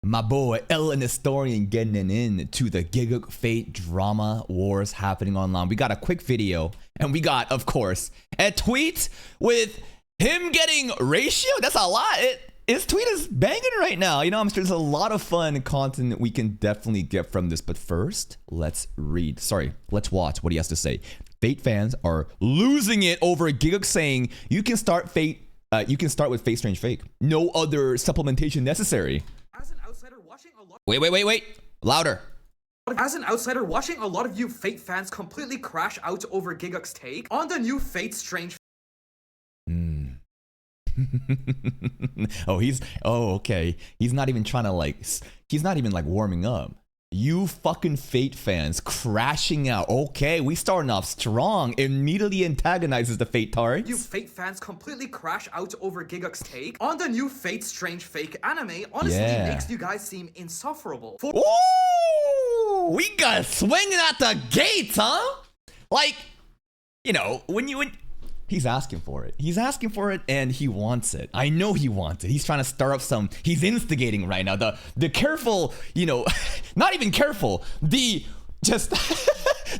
My boy LNHistorian getting into the Gigguk Fate drama wars happening online. We got a quick video, and we got, of course, a tweet with him getting ratio. That's a lot. His tweet is banging right now. You know, I'm sure there's a lot of fun content that we can definitely get from this. But first, let's watch what he has to say. Fate fans are losing it over Gigguk saying you can start Fate. You can start with Fate Strange Fake. No other supplementation necessary. As an outsider watching a lot. Wait. Louder. As an outsider watching a lot of you Fate fans completely crash out over Gigguk's take on the new Fate Strange. Okay. He's not even trying to he's not even warming up. You fucking Fate fans crashing out. Okay, we starting off strong. Immediately antagonizes the FATETARDS. You Fate fans completely crash out over Gigguk's take on the new Fate Strange Fake anime. Honestly, makes you guys seem insufferable. Ooh, we got swinging at the gates, huh? Like, you know, when he's asking for it. He's asking for it, and he wants it. I know he wants it. He's trying to stir up some. He's instigating right now. The careful, you know, not even careful. Just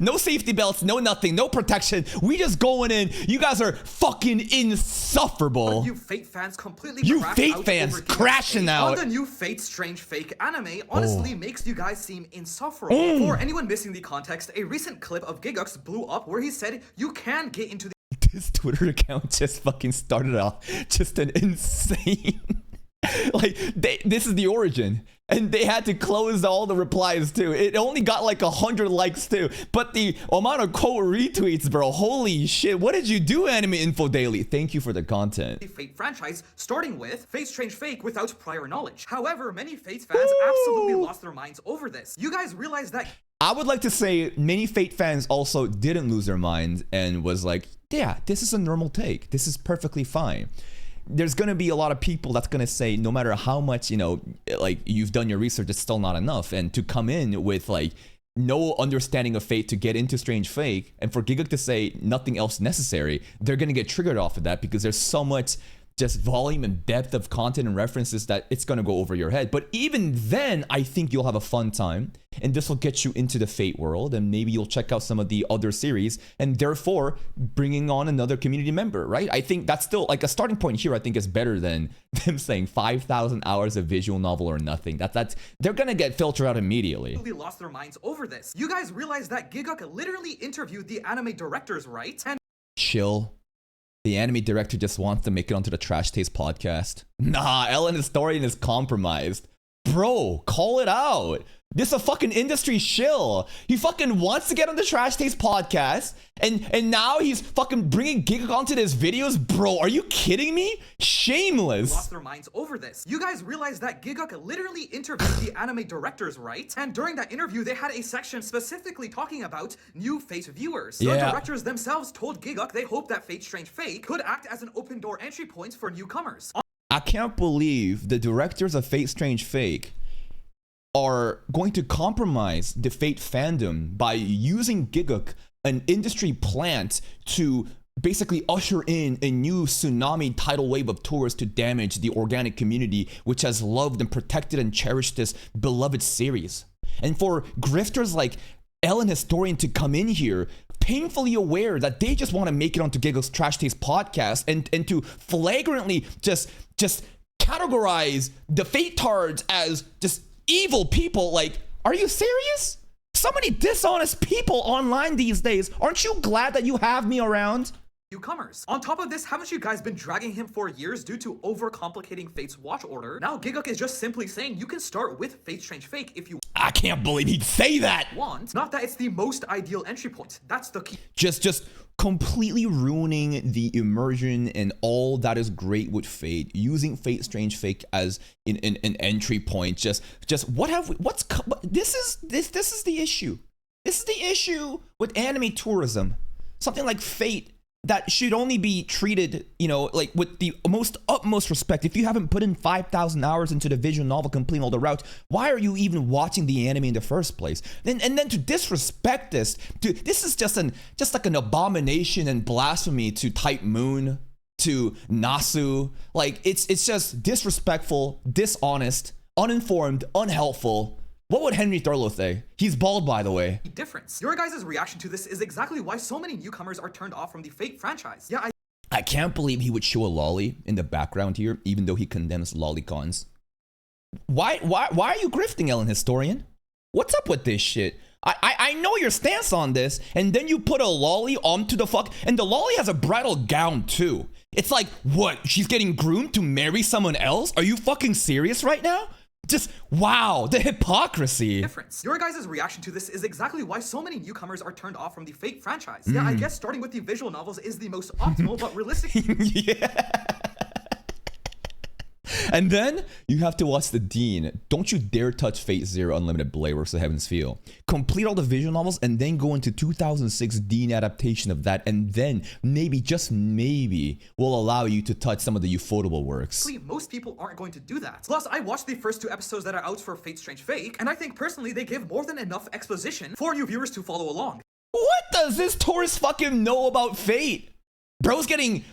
no safety belts, no nothing, no protection. We just going in. You guys are fucking insufferable. You Fate fans completely. You Fate fans crashing out. On the new Fate Strange Fake anime honestly makes you guys seem insufferable. For anyone missing the context, a recent clip of Gigguk's blew up where he said you can get into the. His Twitter account just fucking started off just an insane this is the origin, and they had to close all the replies too. It only got 100 likes too, but the amount of quote retweets, bro, holy shit. What did you do, Anime Info Daily? Thank you for the content. The Fate franchise starting with Fate Strange Fake without prior knowledge. However, many Fate fans absolutely lost their minds over this. You guys realize that I would like to say many Fate fans also didn't lose their minds and was like, yeah, this is a normal take. This is perfectly fine. There's going to be a lot of people that's going to say no matter how much, you know, you've done your research, it's still not enough. And to come in with no understanding of Fate to get into Strange Fake, and for Gigguk to say nothing else necessary, they're going to get triggered off of that because there's so much just volume and depth of content and references that it's going to go over your head. But even then, I think you'll have a fun time, and this will get you into the Fate world, and maybe you'll check out some of the other series, and therefore bringing on another community member, right? I think that's still a starting point here. I think is better than them saying 5,000 hours of visual novel or nothing. That's they're going to get filtered out immediately. Lost their minds over this. You guys realize that Gigguk literally interviewed the anime directors, right? And chill. The anime director just wants to make it onto the Trash Taste podcast. Nah, LNHistorian is compromised. Bro, call it out. This is a fucking industry shill. He fucking wants to get on the Trash Taste podcast, and now he's fucking bringing Gigguk onto his videos. Bro, are you kidding me? Shameless. Lost their minds over this. You guys realize that Gigguk literally interviewed the anime directors, right? And during that interview, they had a section specifically talking about new Fate viewers. The directors themselves told Gigguk they hope that Fate Strange Fake could act as an open door entry point for newcomers. I can't believe the directors of Fate Strange Fake are going to compromise the Fate fandom by using Gigguk, an industry plant, to basically usher in a new tsunami tidal wave of tourists to damage the organic community, which has loved and protected and cherished this beloved series. And for grifters like LNHistorian to come in here, painfully aware that they just want to make it onto Gigguk's Trash Taste podcast, and to flagrantly just categorize the FATETARDS as just evil people. Are you serious? So many dishonest people online these days. Aren't you glad that you have me around? Newcomers. On top of this, haven't you guys been dragging him for years due to overcomplicating Fate's watch order? Now Gigguk is just simply saying you can start with Fate Strange Fake if you I can't believe he'd say that. Want. Not that it's the most ideal entry point. That's the key. Just completely ruining the immersion and all that is great with Fate, using Fate Strange Fake as an entry point. This is the issue. This is the issue with anime tourism. Something like Fate that should only be treated, you know, with the utmost respect. If you haven't put in 5,000 hours into the visual novel, completing all the routes, why are you even watching the anime in the first place? And then to disrespect this is just like an abomination and blasphemy to Type Moon, to Nasu. It's just disrespectful, dishonest, uninformed, unhelpful. What would Henry Thurlow say? He's bald, by the way. Difference. Your guys' reaction to this is exactly why so many newcomers are turned off from the Fate franchise. Yeah, I can't believe he would show a lolly in the background here, even though he condemns lolicons. Why are you grifting, LNHistorian? What's up with this shit? I know your stance on this, and then you put a lolly onto the fuck, and the lolly has a bridal gown too. It's like, what? She's getting groomed to marry someone else? Are you fucking serious right now? Just, wow, the hypocrisy. Difference. Your guys' reaction to this is exactly why so many newcomers are turned off from the Fate franchise. Yeah, I guess starting with the visual novels is the most optimal, but realistic. Yeah. And then you have to watch the Dean. Don't you dare touch Fate Zero Unlimited Blade Works of Heaven's Feel. Complete all the visual novels and then go into 2006 Dean adaptation of that, and then maybe, just maybe, will allow you to touch some of the ufotable works. Most people aren't going to do that. Plus, I watched the first 2 episodes that are out for Fate Strange Fake, and I think personally they give more than enough exposition for new viewers to follow along. What does this Taurus fucking know about Fate? Bro's getting,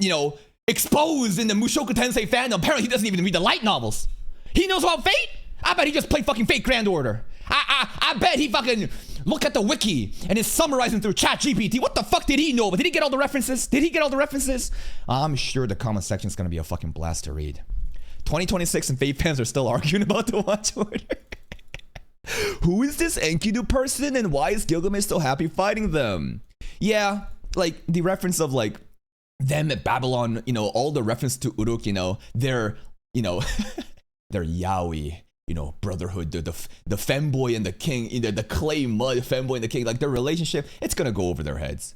you know, exposed in the Mushoku Tensei fandom. Apparently he doesn't even read the light novels. He knows about Fate? I bet he just played fucking Fate Grand Order. I bet he fucking look at the wiki and is summarizing through ChatGPT. What the fuck did he know? But did he get all the references? I'm sure the comment section is gonna be a fucking blast to read. 2026 and Fate fans are still arguing about the watch order. Who is this Enkidu person and why is Gilgamesh so happy fighting them? Yeah, like the reference of like them at Babylon, you know, all the reference to Uruk, you know, they're, you know, they're yaoi, you know, brotherhood, the femboy and the king, you know, the clay mud femboy and the king, like their relationship, it's gonna go over their heads.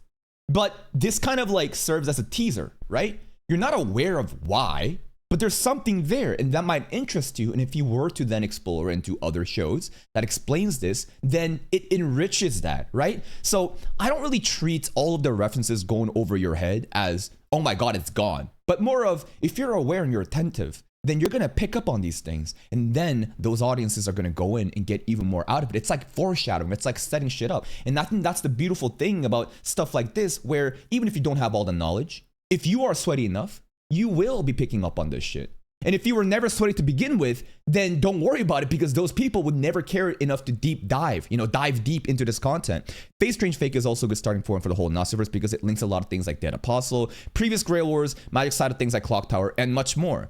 But this kind of like serves as a teaser, right? You're not aware of why, but there's something there and that might interest you. And if you were to then explore into other shows that explains this, then it enriches that, right? So I don't really treat all of the references going over your head as, oh my God, it's gone. But more of, if you're aware and you're attentive, then you're gonna pick up on these things. And then those audiences are gonna go in and get even more out of it. It's like foreshadowing, it's like setting shit up. And I think that's the beautiful thing about stuff like this, where even if you don't have all the knowledge, if you are sweaty enough, you will be picking up on this shit. And if you were never sweaty to begin with, then don't worry about it because those people would never care enough to deep dive, you know, dive deep into this content. Fate Strange Fake is also a good starting point for the whole Gnostiverse because it links a lot of things like Dead Apostle, previous Grail Wars, magic side of things like Clock Tower, and much more.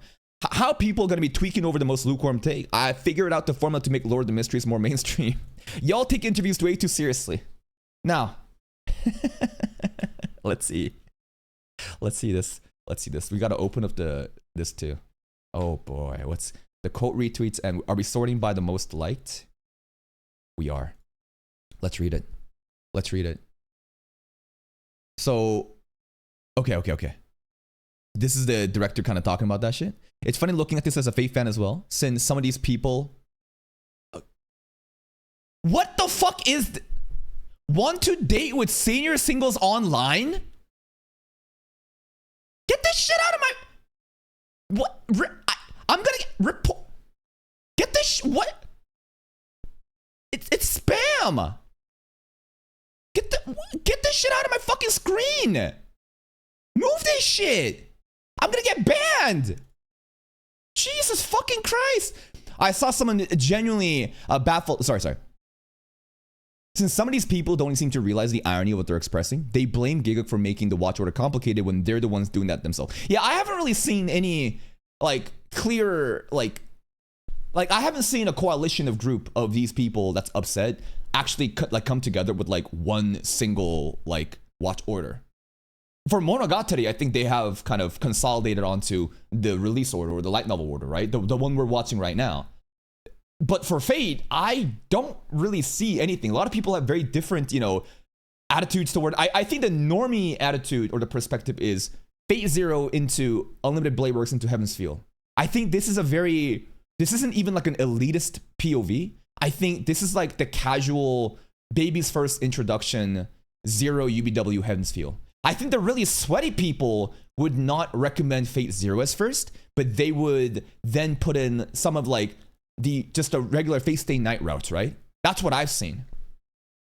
How people are going to be tweaking over the most lukewarm take? I figured out the formula to make Lord of the Mysteries more mainstream. Y'all take interviews way too seriously. Now, let's see this. We got to open up this too. Oh boy, what's the quote retweets, and are we sorting by the most liked? We are. Let's read it. So, okay. This is the director kind of talking about that shit. It's funny looking at this as a Fate fan as well, since some of these people... What the fuck is... Want to date with senior singles online? Get this shit out of my... What? I'm gonna report... Get this what? It's spam! Get this shit out of my fucking screen! Move this shit! I'm gonna get banned! Jesus fucking Christ! I saw someone genuinely baffled... Sorry. Since some of these people don't seem to realize the irony of what they're expressing, they blame Gigguk for making the watch order complicated when they're the ones doing that themselves. Yeah, I haven't really seen any, like, clear, like I haven't seen a coalition of group of these people that's upset actually come together with, like, one single, like, watch order. For Monogatari, I think they have kind of consolidated onto the release order or the light novel order, right? The one we're watching right now. But for Fate, I don't really see anything. A lot of people have very different, you know, attitudes toward... I think the normie attitude or the perspective is Fate Zero into Unlimited Blade Works into Heaven's Feel. I think this is a very... This isn't even like an elitist POV. I think this is like the casual baby's first introduction Zero UBW Heaven's Feel. I think the really sweaty people would not recommend Fate Zero as first, but they would then put in some of like just a regular Fate Stay Night routes, right? That's what I've seen.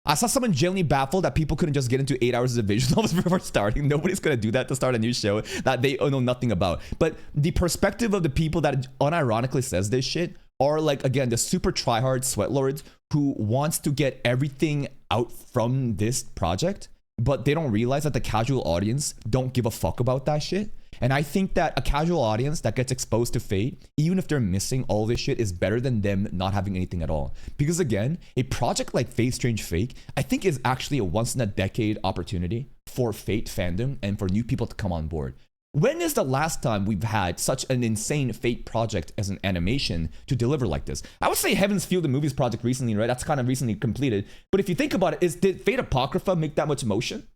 I saw someone genuinely baffled that people couldn't just get into 8 hours of visual novels before starting. Nobody's gonna do that to start a new show that they know nothing about. But the perspective of the people that unironically says this shit are like, again, the super tryhard sweatlords who wants to get everything out from this project, but they don't realize that the casual audience don't give a fuck about that shit. And I think that a casual audience that gets exposed to Fate, even if they're missing all this shit, is better than them not having anything at all. Because again, a project like Fate Strange Fake, I think is actually a once in a decade opportunity for Fate fandom and for new people to come on board. When is the last time we've had such an insane Fate project as an animation to deliver like this? I would say Heaven's Feel the Movies project recently, right? That's kind of recently completed. But if you think about it, did Fate Apocrypha make that much motion?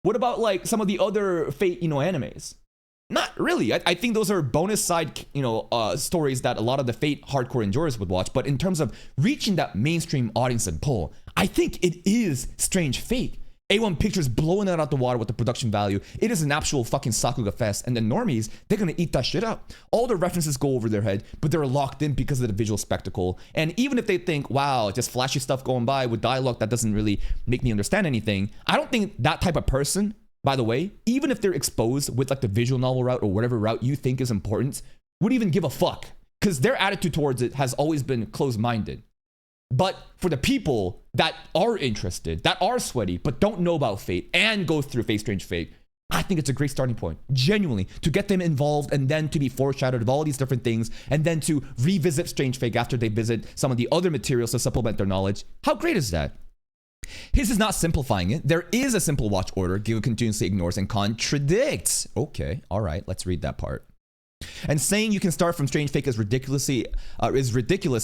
What about like some of the other Fate, animes? Not really. I think those are bonus side, stories that a lot of the Fate hardcore enjoyers would watch. But in terms of reaching that mainstream audience and pull, I think it is Strange Fate. A1 Pictures blowing that out the water with the production value. It is an actual fucking Sakuga fest. And the normies, they're going to eat that shit up. All the references go over their head, but they're locked in because of the visual spectacle. And even if they think, wow, just flashy stuff going by with dialogue that doesn't really make me understand anything, I don't think that type of person, by the way, even if they're exposed with like the visual novel route or whatever route you think is important, would even give a fuck. Because their attitude towards it has always been closed-minded. But for the people that are interested, that are sweaty, but don't know about Fate and go through Fate Strange Fate, I think it's a great starting point, genuinely, to get them involved and then to be foreshadowed of all these different things and then to revisit Strange Fate after they visit some of the other materials to supplement their knowledge. How great is that? His is not simplifying it. There is a simple watch order Gigguk continuously ignores and contradicts. Okay, all right, let's read that part. And saying you can start from Strange Fake is ridiculous,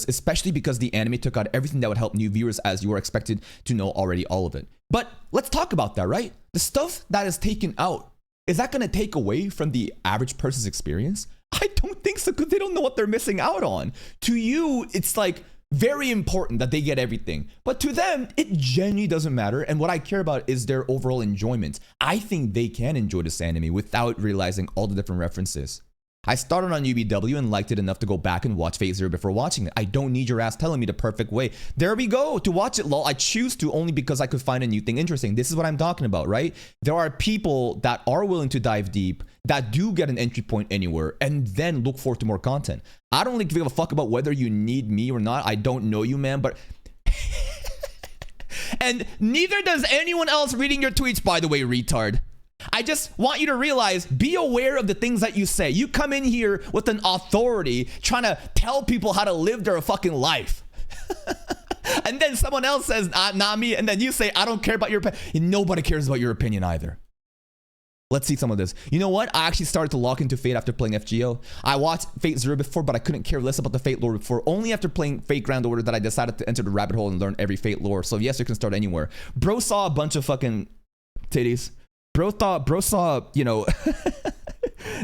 especially because the anime took out everything that would help new viewers, as you are expected to know already all of it. But let's talk about that, right? The stuff that is taken out, is that going to take away from the average person's experience? I don't think so, because they don't know what they're missing out on. To you, it's like very important that they get everything, but to them, it genuinely doesn't matter. And what I care about is their overall enjoyment. I think they can enjoy this anime without realizing all the different references. I started on UBW and liked it enough to go back and watch Phase Zero before watching it. I don't need your ass telling me the perfect way. There we go. To watch it, lol. I choose to only because I could find a new thing interesting. This is what I'm talking about, right? There are people that are willing to dive deep, that do get an entry point anywhere, and then look forward to more content. I don't really give a fuck about whether you need me or not. I don't know you, man, but... And neither does anyone else reading your tweets, by the way, retard. I just want you to realize, be aware of the things that you say. You come in here with an authority trying to tell people how to live their fucking life. And then someone else says, not me. And then you say, I don't care about your opinion. And nobody cares about your opinion either. Let's see some of this. You know what? I actually started to lock into Fate after playing FGO. I watched Fate Zero before, but I couldn't care less about the Fate lore before. Only after playing Fate Grand Order that I decided to enter the rabbit hole and learn every Fate lore. So yes, you can start anywhere. Bro saw a bunch of fucking titties. Bro saw,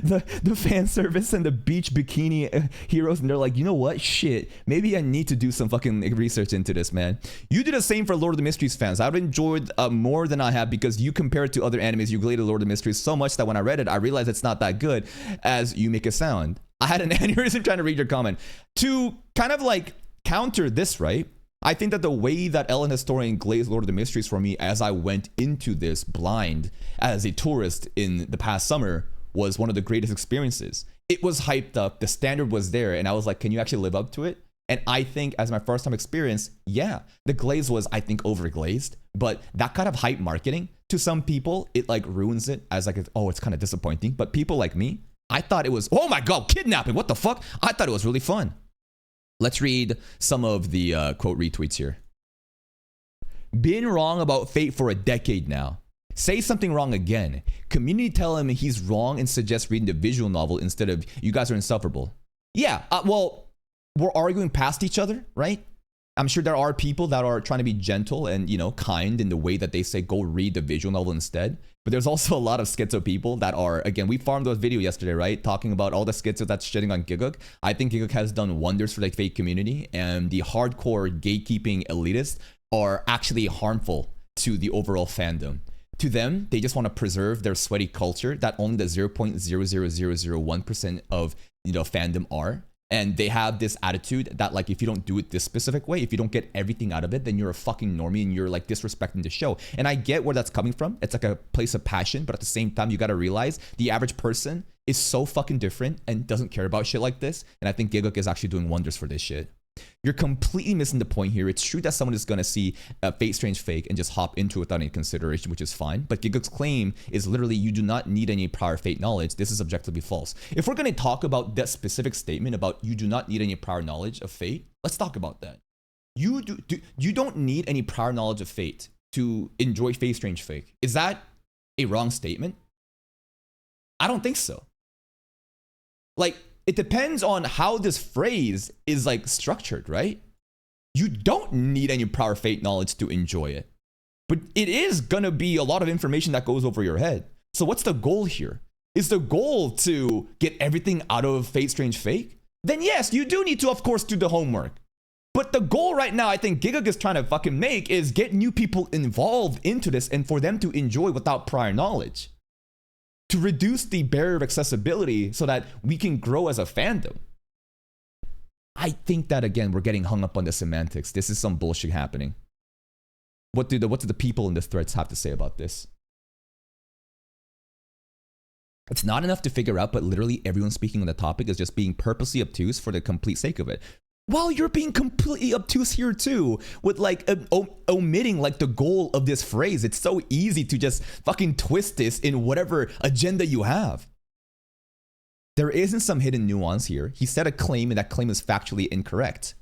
the fan service and the beach bikini heroes, and they're like, you know what? Shit, maybe I need to do some fucking research into this, man. You do the same for Lord of the Mysteries fans. I've enjoyed more than I have because you compare it to other animes. You related Lord of the Mysteries so much that when I read it, I realized it's not that good as you make it sound. I had an aneurysm trying to read your comment. To kind of like counter this, right? I think that the way that LNHistorian glazed Lord of the Mysteries for me as I went into this blind as a tourist in the past summer was one of the greatest experiences. It was hyped up, the standard was there, and I was like, can you actually live up to it? And I think as my first time experience, yeah, the glaze was, I think, overglazed, but that kind of hype marketing, to some people, it like ruins it as like, oh, it's kind of disappointing. But people like me, I thought it was, oh my God, kidnapping, what the fuck? I thought it was really fun. Let's read some of the quote retweets here. Been wrong about Fate for a decade now. Say something wrong again. Community tell him he's wrong and suggest reading the visual novel instead of you guys are insufferable. Yeah, well, we're arguing past each other, right? I'm sure there are people that are trying to be gentle and, kind in the way that they say, go read the visual novel instead. But there's also a lot of schizo people that are, again, we farmed those video yesterday, right? Talking about all the schizo that's shitting on Gigguk. I think Gigguk has done wonders for the fake community, and the hardcore gatekeeping elitists are actually harmful to the overall fandom. To them, they just want to preserve their sweaty culture that only the 0.00001% of, fandom are. And they have this attitude that like, if you don't do it this specific way, if you don't get everything out of it, then you're a fucking normie and you're like disrespecting the show. And I get where that's coming from. It's like a place of passion, but at the same time, you got to realize the average person is so fucking different and doesn't care about shit like this. And I think Gigguk is actually doing wonders for this shit. You're completely missing the point here. It's true that someone is going to see a Fate Strange fake and just hop into it without any consideration, which is fine. But Gigguk's claim is literally, you do not need any prior Fate knowledge. This is objectively false. If we're going to talk about that specific statement about you do not need any prior knowledge of Fate, let's talk about that. You don't need any prior knowledge of Fate to enjoy Fate Strange fake. Is that a wrong statement? I don't think so. Like, it depends on how this phrase is like structured, right? You don't need any prior Fate knowledge to enjoy it, but it is gonna be a lot of information that goes over your head. So what's the goal here? Is the goal to get everything out of Fate Strange fake? Then yes, you do need to, of course, do the homework. But the goal right now, I think Gigguk is trying to fucking make, is get new people involved into this and for them to enjoy without prior knowledge, to reduce the barrier of accessibility so that we can grow as a fandom. I think that, again, we're getting hung up on the semantics. This is some bullshit happening. What do the people in the threads have to say about this? It's not enough to figure out, but literally everyone speaking on the topic is just being purposely obtuse for the complete sake of it. Well, you're being completely obtuse here too, with like omitting like the goal of this phrase. It's so easy to just fucking twist this in whatever agenda you have. There isn't some hidden nuance here. He said a claim and that claim is factually incorrect.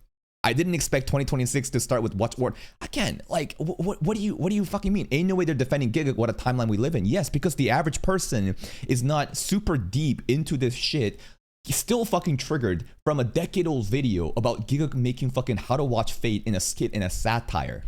I didn't expect 2026 to start with watchword. Again, like, what do you fucking mean? Ain't no way they're defending Gigguk. What a timeline we live in. Yes, because the average person is not super deep into this shit. He's still fucking triggered from a decade-old video about Gigguk making fucking how to watch Fate in a skit and a satire.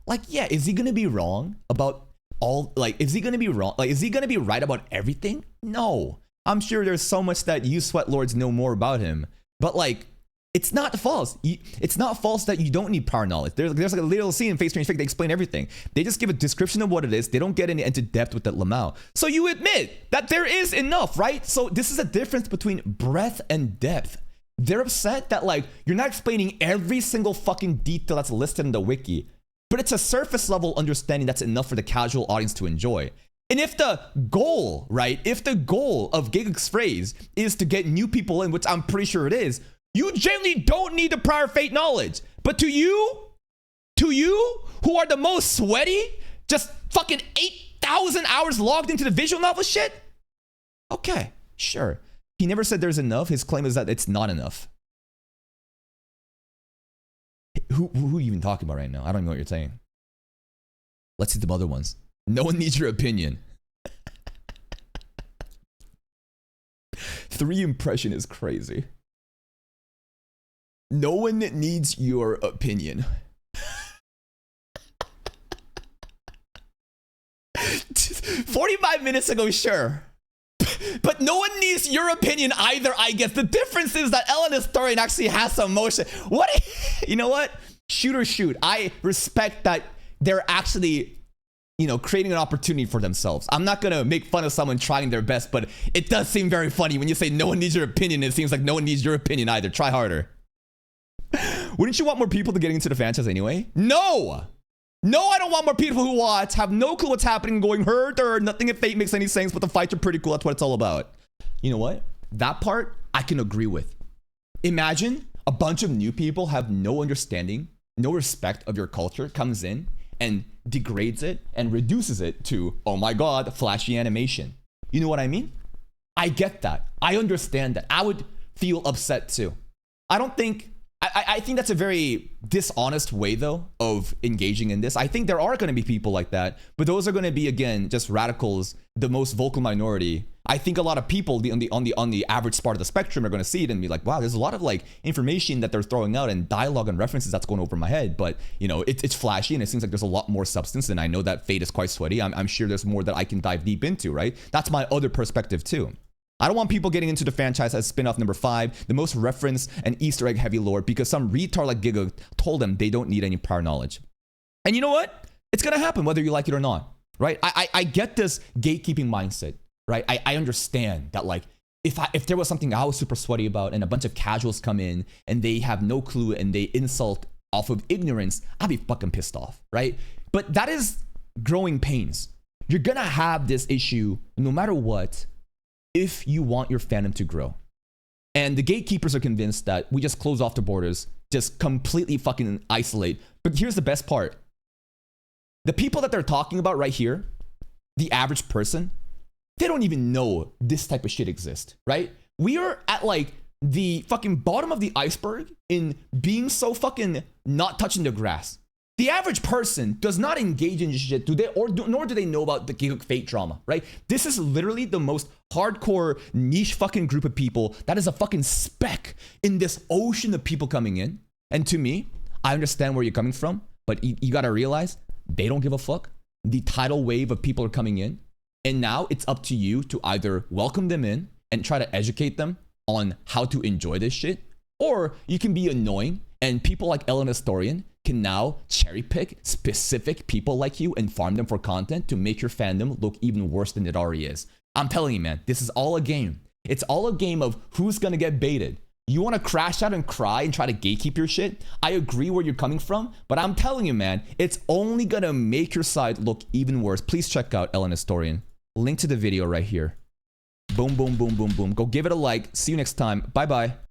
Like, yeah, is he gonna be wrong about all, like, is he gonna be wrong? Like, is he gonna be right about everything? No. I'm sure there's so much that you sweatlords know more about him. But like, it's not false. It's not false that you don't need prior knowledge. There's like a little scene in Fate Strange Fake, they explain everything. They just give a description of what it is. They don't get into depth with that Lamau. So you admit that there is enough, right? So this is a difference between breadth and depth. They're upset that like, you're not explaining every single fucking detail that's listed in the wiki, but it's a surface level understanding that's enough for the casual audience to enjoy. And if the goal, right? If the goal of Gigguk's phrase is to get new people in, which I'm pretty sure it is, you generally don't need the prior Fate knowledge. But to you who are the most sweaty, just fucking 8,000 hours logged into the visual novel shit? Okay, sure. He never said there's enough. His claim is that it's not enough. Who are you even talking about right now? I don't know what you're saying. Let's see the other ones. No one needs your opinion. 3 impression is crazy. No one needs your opinion. 45 minutes ago, sure. But no one needs your opinion either, I guess. The difference is that LNHistorian actually has some motion. What? You know what? Shoot or shoot. I respect that they're actually, you know, creating an opportunity for themselves. I'm not gonna make fun of someone trying their best, but it does seem very funny when you say no one needs your opinion. It seems like no one needs your opinion either. Try harder. Wouldn't you want more people to get into the franchise anyway? No! No, I don't want more people who watch, have no clue what's happening, going, her, nothing in Fate makes any sense, but the fights are pretty cool. That's what it's all about. You know what? That part, I can agree with. Imagine a bunch of new people have no understanding, no respect of your culture, comes in and degrades it and reduces it to, oh my god, flashy animation. You know what I mean? I get that. I understand that. I would feel upset too. I think that's a very dishonest way, though, of engaging in this. I think there are going to be people like that, but those are going to be, again, just radicals, the most vocal minority. I think a lot of people on the average part of the spectrum are going to see it and be like, wow, there's a lot of like information that they're throwing out and dialogue and references that's going over my head. But, you know, it's flashy and it seems like there's a lot more substance. And I know that Fate is quite sweaty. I'm sure there's more that I can dive deep into, right? That's my other perspective, too. I don't want people getting into the franchise as spin-off number 5, the most reference and Easter egg heavy lore, because some retard like Gigguk told them they don't need any prior knowledge. And you know what? It's gonna happen whether you like it or not, right? I get this gatekeeping mindset, right? I understand that like if there was something I was super sweaty about and a bunch of casuals come in and they have no clue and they insult off of ignorance, I'd be fucking pissed off, right? But that is growing pains. You're gonna have this issue no matter what if you want your fandom to grow. And the gatekeepers are convinced that we just close off the borders, just completely fucking isolate. But here's the best part. The people that they're talking about right here, the average person, they don't even know this type of shit exists, right? We are at like the fucking bottom of the iceberg in being so fucking not touching the grass. The average person does not engage in this shit, nor do they know about the Gigguk Fate drama, right? This is literally the most hardcore niche fucking group of people that is a fucking speck in this ocean of people coming in. And to me, I understand where you're coming from, but you gotta realize they don't give a fuck. The tidal wave of people are coming in. And now it's up to you to either welcome them in and try to educate them on how to enjoy this shit, or you can be annoying and people like LNHistorian can now cherry pick specific people like you and farm them for content to make your fandom look even worse than it already is. I'm telling you, man, this is all a game. It's all a game of who's gonna get baited. You want to crash out and cry and try to gatekeep your shit? I agree where you're coming from, but I'm telling you, man, it's only gonna make your side look even worse. Please check out LNHistorian. Link to the video right here. Boom, boom, boom, boom, boom. Go give it a like. See you next time. Bye-bye.